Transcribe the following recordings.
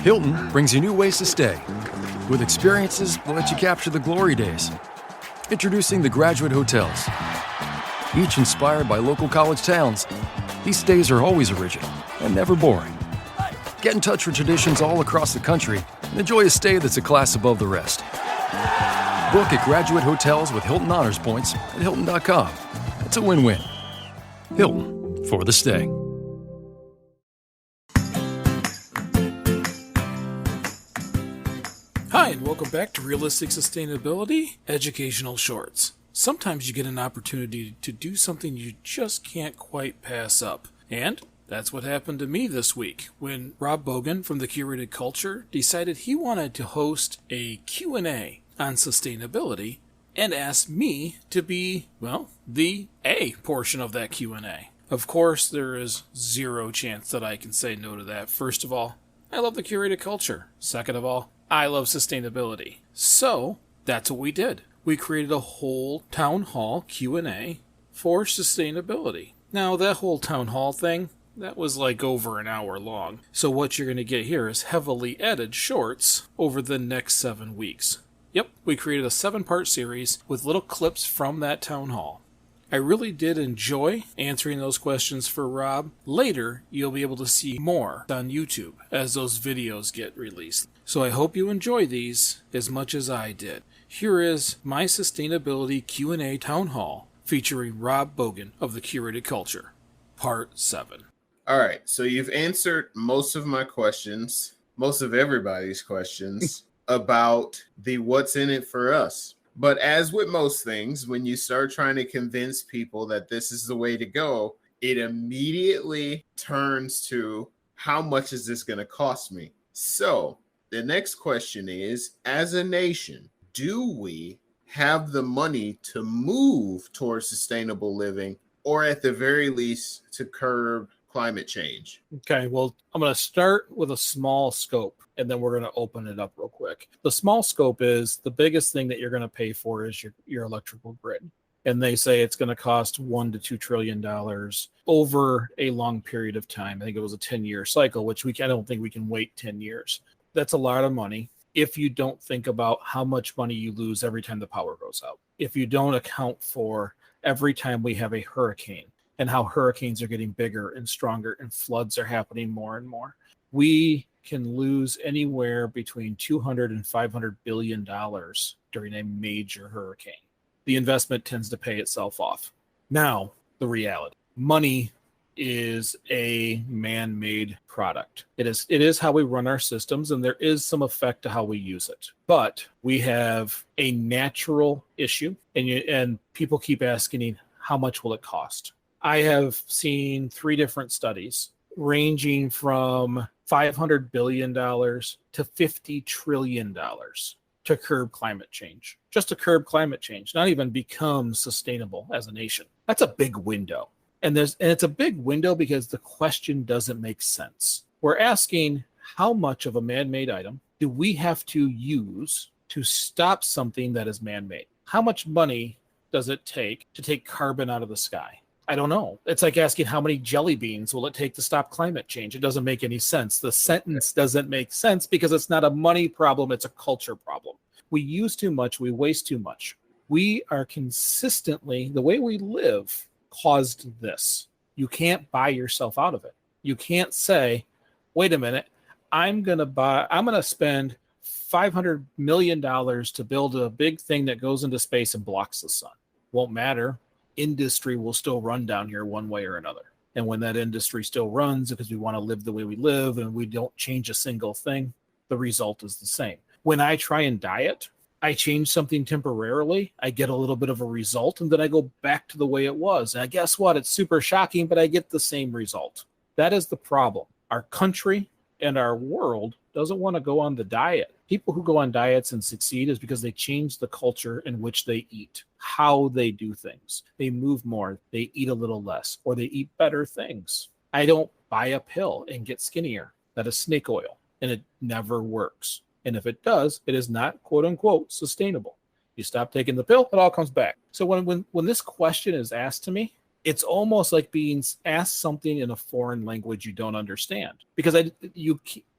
Hilton brings you new ways to stay. With experiences that let you capture the glory days. Introducing the Graduate Hotels. Each inspired by local college towns, these stays are always original and never boring. Get in touch with traditions all across the country and enjoy a stay that's a class above the rest. Book at Graduate Hotels with Hilton Honors Points at Hilton.com. It's a win-win. Hilton, for the stay. Hi, and welcome back to Realistic Sustainability Educational Shorts. Sometimes you get an opportunity to do something you just can't quite pass up. And that's what happened to me this week when Rob Boggan from the Curated Culture decided he wanted to host a Q&A on sustainability and asked me to be, well, the A portion of that Q&A. Of course, there is zero chance that I can say no to that. First of all, I love the Curated Culture. Second of all, I love sustainability. So that's what we did. We created a whole town hall Q&A for sustainability. Now, that whole town hall thing, that was like over an hour long. So what you're going to get here is heavily edited shorts over the next 7 weeks. Yep, we created a 7-part series with little clips from that town hall. I really did enjoy answering those questions for Rob. Later, you'll be able to see more on YouTube as those videos get released. So I hope you enjoy these as much as I did. Here is my Sustainability Q&A Town Hall featuring Rob Boggan of the Curated Culture, Part 7. All right, so you've answered most of my questions, most of everybody's questions about the what's in it for us. But as with most things, when you start trying to convince people that this is the way to go, it immediately turns to how much is this going to cost me? So the next question is, as a nation, do we have the money to move towards sustainable living, or at the very least to curb climate change? Okay, well, I'm going to start with a small scope, and then we're going to open it up real quick. The small scope is the biggest thing that you're going to pay for is your electrical grid. And they say it's going to cost $1 to $2 trillion over a long period of time. I think it was a 10-year cycle, which I don't think we can wait 10 years. That's a lot of money if you don't think about how much money you lose every time the power goes out. If you don't account for every time we have a hurricane and how hurricanes are getting bigger and stronger and floods are happening more and more, we can lose anywhere between $200 and $500 billion during a major hurricane. The investment tends to pay itself off. Now, the reality. Money is a man-made product. It is how we run our systems, and there is some effect to how we use it. But we have a natural issue, and people keep asking, how much will it cost? I have seen 3 different studies ranging from $500 billion to $50 trillion to curb climate change. Just to curb climate change, not even become sustainable as a nation. That's a big window. And it's a big window because the question doesn't make sense. We're asking, how much of a man-made item do we have to use to stop something that is man-made? How much money does it take to take carbon out of the sky? I don't know. It's like asking how many jelly beans will it take to stop climate change? It doesn't make any sense. The sentence doesn't make sense because it's not a money problem, it's a culture problem. We use too much, we waste too much. We are consistently, the way we live caused this. You can't buy yourself out of it. You can't say, wait a minute, I'm going to spend $500 million to build a big thing that goes into space and blocks the sun. Won't matter. Industry will still run down here one way or another. And when that industry still runs because we want to live the way we live and we don't change a single thing, the result is the same. When I try and diet, I change something temporarily, I get a little bit of a result, and then I go back to the way it was. And guess what? It's super shocking, but I get the same result. That is the problem. Our country and our world doesn't want to go on the diet. People who go on diets and succeed is because they change the culture in which they eat, how they do things. They move more, they eat a little less, or they eat better things. I don't buy a pill and get skinnier. That is snake oil, and it never works. And if it does, it is not, quote unquote, sustainable. You stop taking the pill, it all comes back. So when this question is asked to me, it's almost like being asked something in a foreign language you don't understand. Because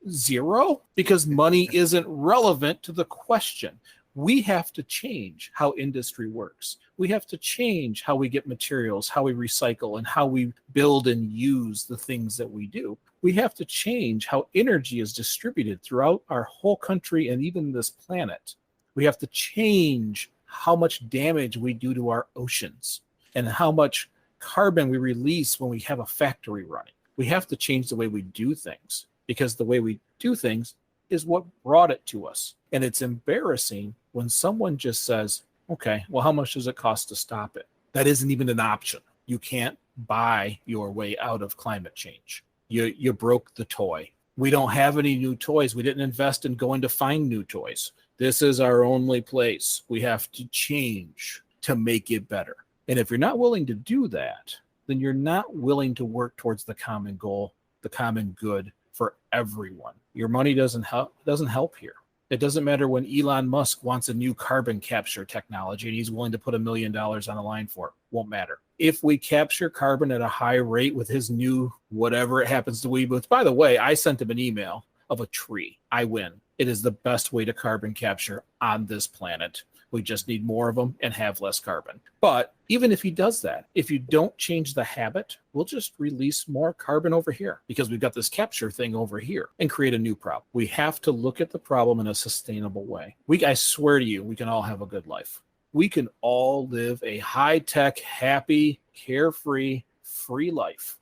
zero because money isn't relevant to the question. We have to change how industry works. We have to change how we get materials, how we recycle, and how we build and use the things that we do. We have to change how energy is distributed throughout our whole country and even this planet. We have to change how much damage we do to our oceans and how much carbon we release when we have a factory running. We have to change the way we do things because the way we do things is what brought it to us. And it's embarrassing when someone just says, okay, well, how much does it cost to stop it? That isn't even an option. You can't buy your way out of climate change. You broke the toy. We don't have any new toys. We didn't invest in going to find new toys. This is our only place. We have to change to make it better. And if you're not willing to do that, then you're not willing to work towards the common goal, the common good for everyone. Your money doesn't help here. It doesn't matter when Elon Musk wants a new carbon capture technology and he's willing to put $1 million on the line for it. Won't matter. If we capture carbon at a high rate with his new whatever it happens to be, which by the way, I sent him an email of a tree. I win. It is the best way to carbon capture on this planet. We just need more of them and have less carbon. But even if he does that, if you don't change the habit, we'll just release more carbon over here because we've got this capture thing over here and create a new problem. We have to look at the problem in a sustainable way. I swear to you, we can all have a good life. We can all live a high-tech, happy, carefree, free life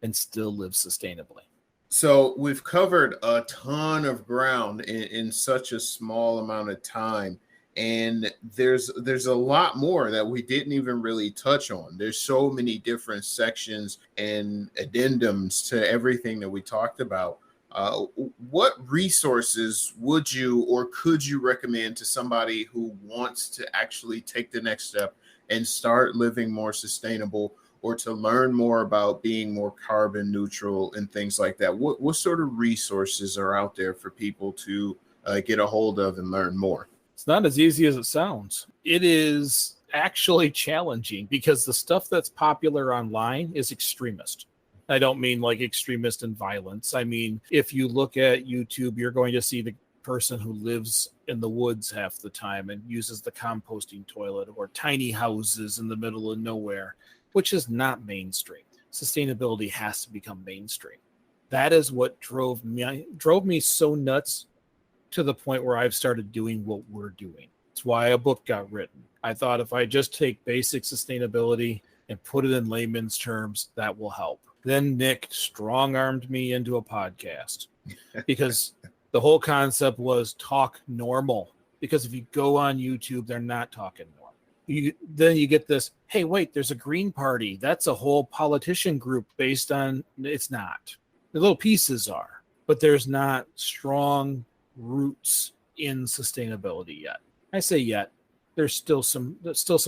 and still live sustainably. So we've covered a ton of ground in such a small amount of time. And there's a lot more that we didn't even really touch on. There's so many different sections and addendums to everything that we talked about. What resources would you or could you recommend to somebody who wants to actually take the next step and start living more sustainable or to learn more about being more carbon neutral and things like that? What sort of resources are out there for people to get a hold of and learn more? It's not as easy as it sounds. It is actually challenging because the stuff that's popular online is extremist. I don't mean like extremist in violence. I mean, if you look at YouTube, you're going to see the person who lives in the woods half the time and uses the composting toilet or tiny houses in the middle of nowhere, which is not mainstream. Sustainability has to become mainstream. That is what drove me so nuts to the point where I've started doing what we're doing. It's why a book got written. I thought if I just take basic sustainability and put it in layman's terms, that will help. Then Nick strong-armed me into a podcast because the whole concept was talk normal. Because if you go on YouTube, they're not talking normal. Then you get this, hey, wait, there's a Green Party. That's a whole politician group based on, it's not. The little pieces are, but there's not strong roots in sustainability yet. I say yet. There's still some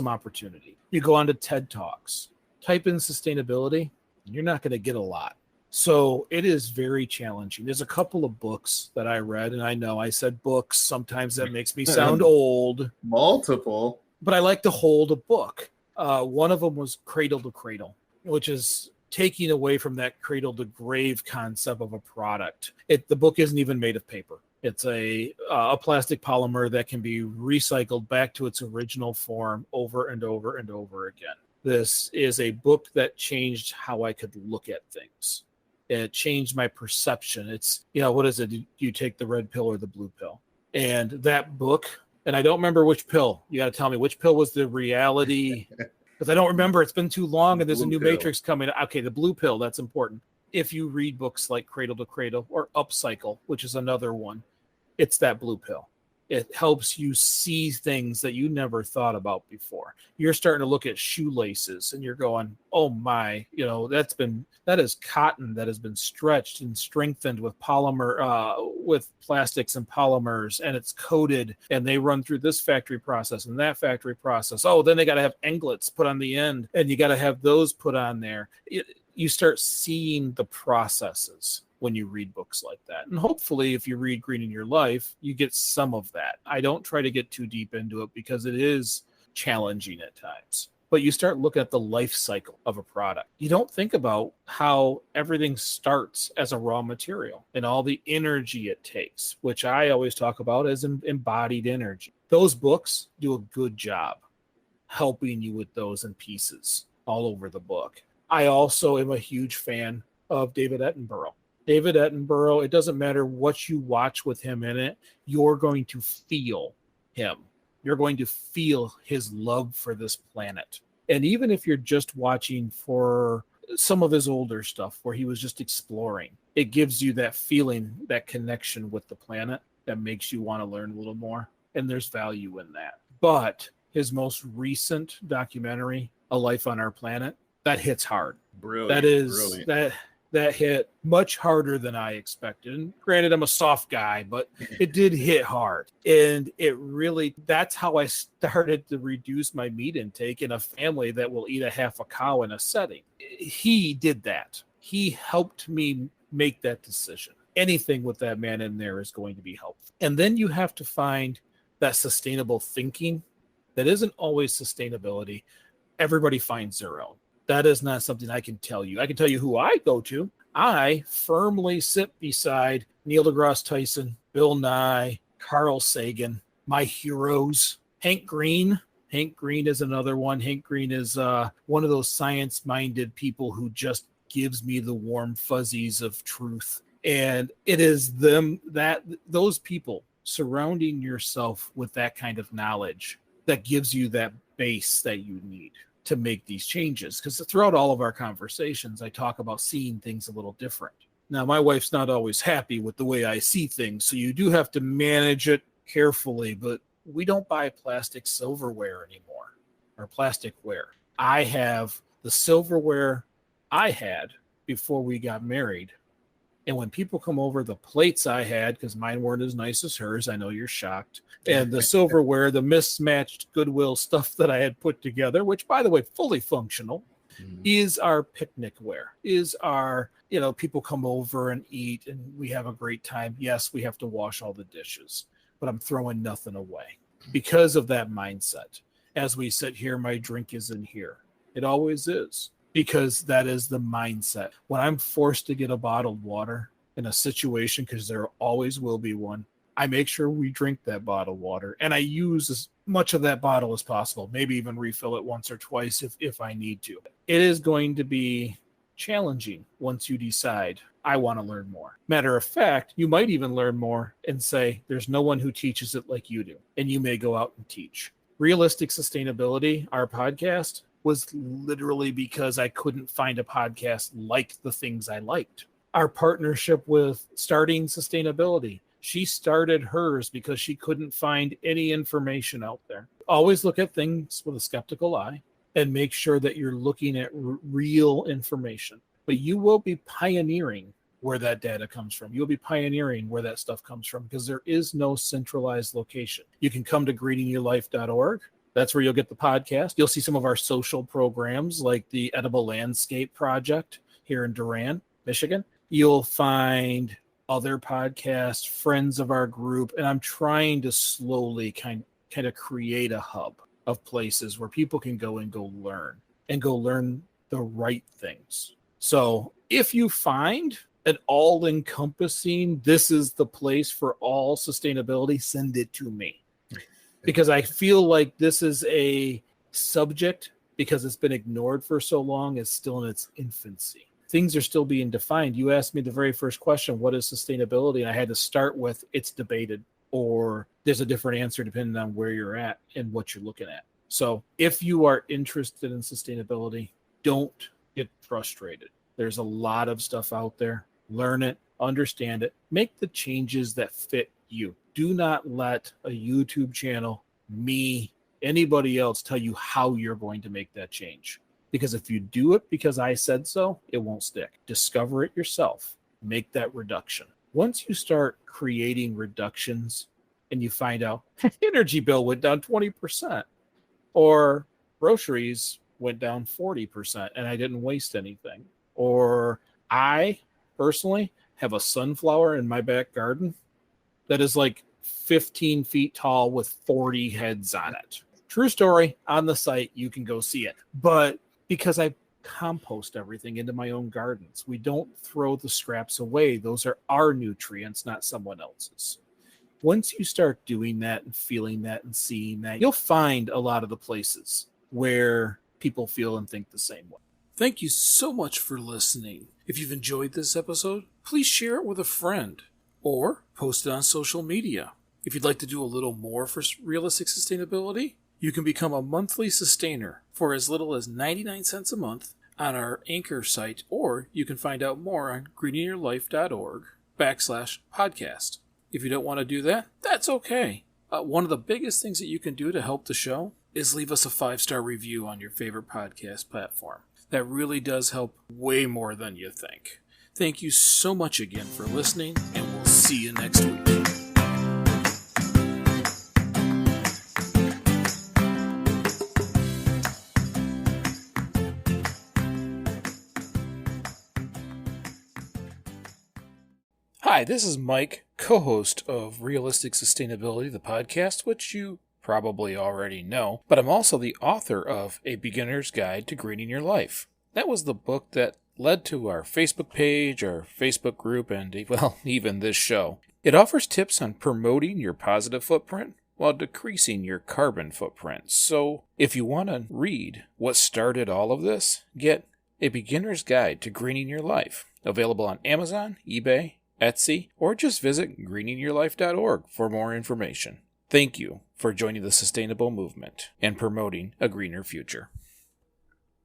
opportunity. You go on to TED Talks, type in sustainability, you're not going to get a lot. So it is very challenging. There's a couple of books that I read, and I know I said books. Sometimes that makes me sound old. Multiple. But I like to hold a book. One of them was Cradle to Cradle, which is taking away from that cradle to grave concept of a product. The book isn't even made of paper. It's a plastic polymer that can be recycled back to its original form over and over and over again. This is a book that changed how I could look at things. It changed my perception. It's, what is it? Do you take the red pill or the blue pill? And that book, and I don't remember which pill. You got to tell me which pill was the reality, because I don't remember. It's been too long, and there's a new Matrix coming. Okay, the blue pill, that's important. If you read books like Cradle to Cradle or Upcycle, which is another one, it's that blue pill. It helps you see things that you never thought about before. You're starting to look at shoelaces and you're going, oh my, that is cotton that has been stretched and strengthened with polymer, with plastics and polymers, and it's coated, and they run through this factory process and that factory process. Oh, then they got to have anglets put on the end, and you got to have those put on there. You start seeing the processes when you read books like that. And hopefully if you read Green in Your Life, you get some of that. I don't try to get too deep into it because it is challenging at times. but you start looking at the life cycle of a product. You don't think about how everything starts as a raw material and all the energy it takes, which I always talk about as embodied energy. Those books do a good job helping you with those in pieces all over the book. I also am a huge fan of David Attenborough. David Attenborough, it doesn't matter what you watch with him in it, you're going to feel him. You're going to feel his love for this planet. And even if you're just watching for some of his older stuff where he was just exploring, it gives you that feeling, that connection with the planet that makes you want to learn a little more. And there's value in that. But his most recent documentary, A Life on Our Planet, that hits hard. Brilliant. That hit much harder than I expected. And granted, I'm a soft guy, but it did hit hard. And it really, that's how I started to reduce my meat intake in a family that will eat a half a cow in a setting. He did that. He helped me make that decision. Anything with that man in there is going to be helpful. And then you have to find that sustainable thinking that isn't always sustainability. Everybody finds their own. That is not something I can tell you. I can tell you who I go to. I firmly sit beside Neil deGrasse Tyson, Bill Nye, Carl Sagan, my heroes. Hank Green. Hank Green is another one. Hank Green is one of those science-minded people who just gives me the warm fuzzies of truth. And it is those people surrounding yourself with that kind of knowledge that gives you that base that you need to make these changes. Because throughout all of our conversations, I talk about seeing things a little different. Now, my wife's not always happy with the way I see things, so you do have to manage it carefully, but we don't buy plastic silverware anymore, or plasticware. I have the silverware I had before we got married. And when people come over, the plates I had, because mine weren't as nice as hers, I know you're shocked, and the silverware, the mismatched Goodwill stuff that I had put together, which, by the way, fully functional, is our picnic ware, is our, people come over and eat, and we have a great time. Yes, we have to wash all the dishes, but I'm throwing nothing away because of that mindset. As we sit here, my drink is in here. It always is. Because that is the mindset. When I'm forced to get a bottled water in a situation, because there always will be one, I make sure we drink that bottled water, and I use as much of that bottle as possible, maybe even refill it once or twice if I need to. It is going to be challenging once you decide, I want to learn more. Matter of fact, you might even learn more and say, there's no one who teaches it like you do, and you may go out and teach. Realistic Sustainability, our podcast, was literally because I couldn't find a podcast like the things I liked. Our partnership with Starting Sustainability, she started hers because she couldn't find any information out there. Always look at things with a skeptical eye and make sure that you're looking at real information. But you will be pioneering where that data comes from. You'll be pioneering where that stuff comes from because there is no centralized location. You can come to greeningyourlife.org. That's where you'll get the podcast. You'll see some of our social programs like the Edible Landscape Project here in Durant, Michigan. You'll find other podcasts, friends of our group, and I'm trying to slowly kind of create a hub of places where people can go learn the right things. So if you find an all-encompassing, this is the place for all sustainability, send it to me. Because I feel like this is a subject, because it's been ignored for so long, is still in its infancy. Things are still being defined. You asked me the very first question, what is sustainability? And I had to start with, it's debated, or there's a different answer depending on where you're at and what you're looking at. So if you are interested in sustainability, don't get frustrated. There's a lot of stuff out there. Learn it, understand it, make the changes that fit you. Do not let a YouTube channel, me, anybody else tell you how you're going to make that change. Because if you do it because I said so, it won't stick. Discover it yourself. Make that reduction. Once you start creating reductions and you find out energy bill went down 20% or groceries went down 40% and I didn't waste anything, or I personally have a sunflower in my back garden that is like 15 feet tall with 40 heads on it. True story, on the site, you can go see it. But because I compost everything into my own gardens, we don't throw the scraps away. Those are our nutrients, not someone else's. Once you start doing that and feeling that and seeing that, you'll find a lot of the places where people feel and think the same way. Thank you so much for listening. If you've enjoyed this episode, please share it with a friend or post it on social media. If you'd like to do a little more for realistic sustainability, you can become a monthly sustainer for as little as 99 cents a month on our Anchor site, or you can find out more on greeningyourlife.org/podcast. If you don't want to do that, that's okay. One of the biggest things that you can do to help the show is leave us a 5-star review on your favorite podcast platform. That really does help way more than you think. Thank you so much again for listening, and we'll see you next week. Hi, this is Mike, co-host of Realistic Sustainability, the podcast, which you probably already know, but I'm also the author of A Beginner's Guide to Greening Your Life. That was the book that led to our Facebook page, our Facebook group, and, well, even this show. It offers tips on promoting your positive footprint while decreasing your carbon footprint. So if you want to read what started all of this, get A Beginner's Guide to Greening Your Life, available on Amazon, eBay, Etsy, or just visit greeningyourlife.org for more information. Thank you for joining the sustainable movement and promoting a greener future.